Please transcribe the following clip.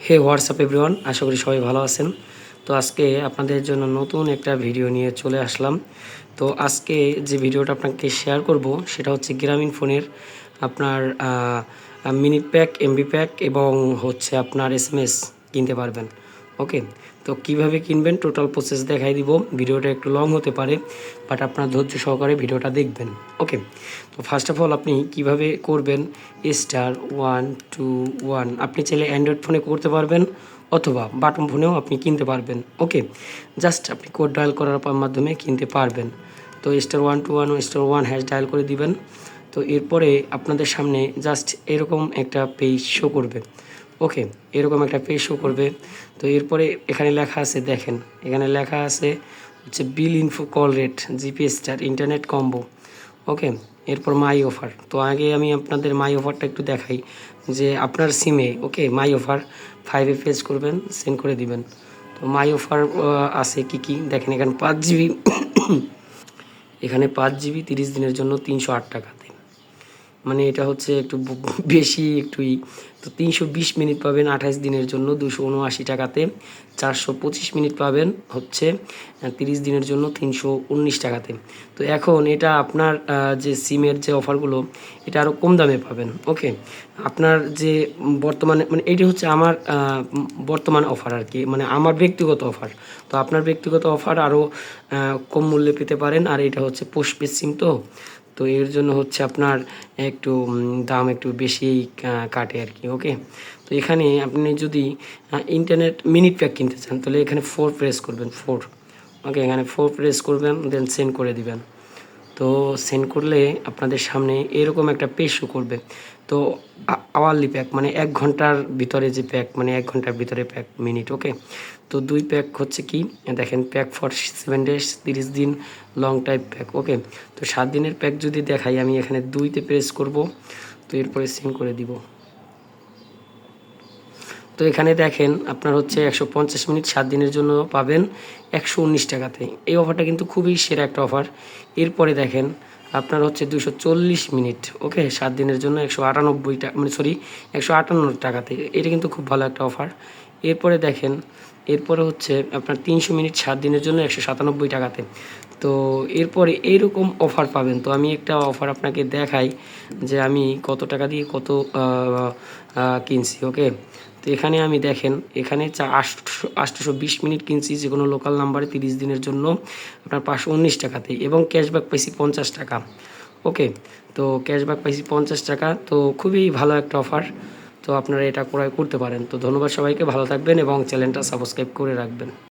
হে WhatsApp everyone, আশা করি সবাই ভালো আছেন। তো আজকে আপনাদের জন্য নতুন একটা ভিডিও নিয়ে চলে আসলাম। তো আজকে যে ভিডিওটা আপনাকে শেয়ার করব সেটা হচ্ছে গ্রামীণ ফোনের আপনার মিনিট প্যাক, এমবি প্যাক এবং হচ্ছে আপনার এসএমএস কিনতে পারবেন। ওকে, তো কিভাবে কিনবেন টোটাল প্রসেস দেখাই দিব। ভিডিওটা একটু লং হতে পারে, বাট আপনার ধৈর্য সহকারে ভিডিওটা দেখবেন। ওকে, তো ফার্স্ট অফ অল আপনি কিভাবে করবেন, *121 আপনি চাইলে অ্যান্ড্রয়েড ফোনে করতে পারবেন অথবা বাটন ফোনেও আপনি কিনতে পারবেন। ওকে, জাস্ট আপনি কোড ডায়াল করার মাধ্যমে কিনতে পারবেন। তো *121 ও *1# ডায়াল করে দিবেন। তো এরপরে আপনাদের সামনে জাস্ট এরকম একটা পেজ শো করবে। ওকে, এরকম একটা পেজ শো করবে। তো এরপরে এখানে লেখা আছে, দেখেন এখানে লেখা আছে হচ্ছে bill info, call rate, GP star, internet combo. Okay, এরপর মাই অফার। তো আগে আমি আপনাদের মাই অফারটা একটু দেখাই যে আপনার সিমে, ওকে, মাই অফার 5-এ প্রেস করবেন, সেন্ড করে দিবেন। তো মাই অফার আছে কি কি দেখেন, এখানে 5 জিবি এখানে 5 জিবি 30 দিনের জন্য 308 টাকাতে, মানে এটা হচ্ছে একটু বেশি একটুই। তো 320 মিনিট পাবেন 28 দিনের জন্য 279 টাকাতে। 425 মিনিট পাবেন হচ্ছে 30 দিনের জন্য 319 টাকাতে। তো এখন এটা আপনার যে সিমের যে অফারগুলো, এটা আরও কম দামে পাবেন। ওকে, আপনার যে বর্তমানে, মানে এইটা হচ্ছে আমার বর্তমান অফার আর কি, মানে আমার ব্যক্তিগত অফার। তো আপনার ব্যক্তিগত অফার আরও কম মূল্যে পেতে পারেন। আর এটা হচ্ছে পোস্টপেড সিম, তো এর জন্য হচ্ছে আপনার একটু দাম একটু বেশিই কাটে আর কি। ওকে, তো এখানে আপনি যদি ইন্টারনেট মিনিট প্যাক কিনতে চান তাহলে এখানে 4 প্রেস করবেন, 4। ওকে, এখানে 4 প্রেস করবেন, দেন সেন্ড করে দিবেন। তো সেন্ড করলে আপনাদের সামনে এরকম একটা পেজ শো করবে। তো আওয়ারলি প্যাক মানে 1 ঘন্টার ভিতরে যে প্যাক, মানে 1 ঘন্টার ভিতরে প্যাক মিনিট। ওকে, তো 2 প্যাক হচ্ছে কি দেখেন, প্যাক ফর 7 ডেজ, 30 দিন লং টাইপ প্যাক। ওকে, তো 7 দিনের প্যাক যদি দেখাই, আমি এখানে 2-তে প্রেস করব। তো এরপরে সেন্ড করে দিব। তো এখানে দেখেন আপনার হচ্ছে 150 মিনিট 7 দিনের জন্য পাবেন 119 টাকাতে। এই অফারটা কিন্তু খুবই সেরা একটা অফার। এরপরে দেখেন আপনার হচ্ছে 240 মিনিট, ওকে, 7 দিনের জন্য 198 টাকা, মানে সরি 158 টাকাতে। এটা কিন্তু খুব ভালো একটা অফার। এরপরে দেখেন, এরপরে হচ্ছে আপনার 300 মিনিট 7 দিনের জন্য 197 টাকাতে। তো এরপরে এইরকম অফার পাবেন। তো আমি একটা অফার আপনাকে দেখাই যে আমি কত টাকা দিয়ে কত কিনছি। ওকে, তো এখানে আমি দেখেন, এখানে 820 মিনিট কিনছি যে কোনো লোকাল নাম্বারে 30 দিনের জন্য আপনার 519 টাকাতে, এবং ক্যাশব্যাক পাইছি 50 টাকা। ওকে, তো ক্যাশব্যাক পাইছি 50 টাকা। তো খুবই ভালো একটা অফার। তো আপনারা এটা ক্রয় করতে পারেন। তো ধন্যবাদ সবাইকে, ভালো থাকবেন এবং চ্যানেলটা সাবস্ক্রাইব করে রাখবেন।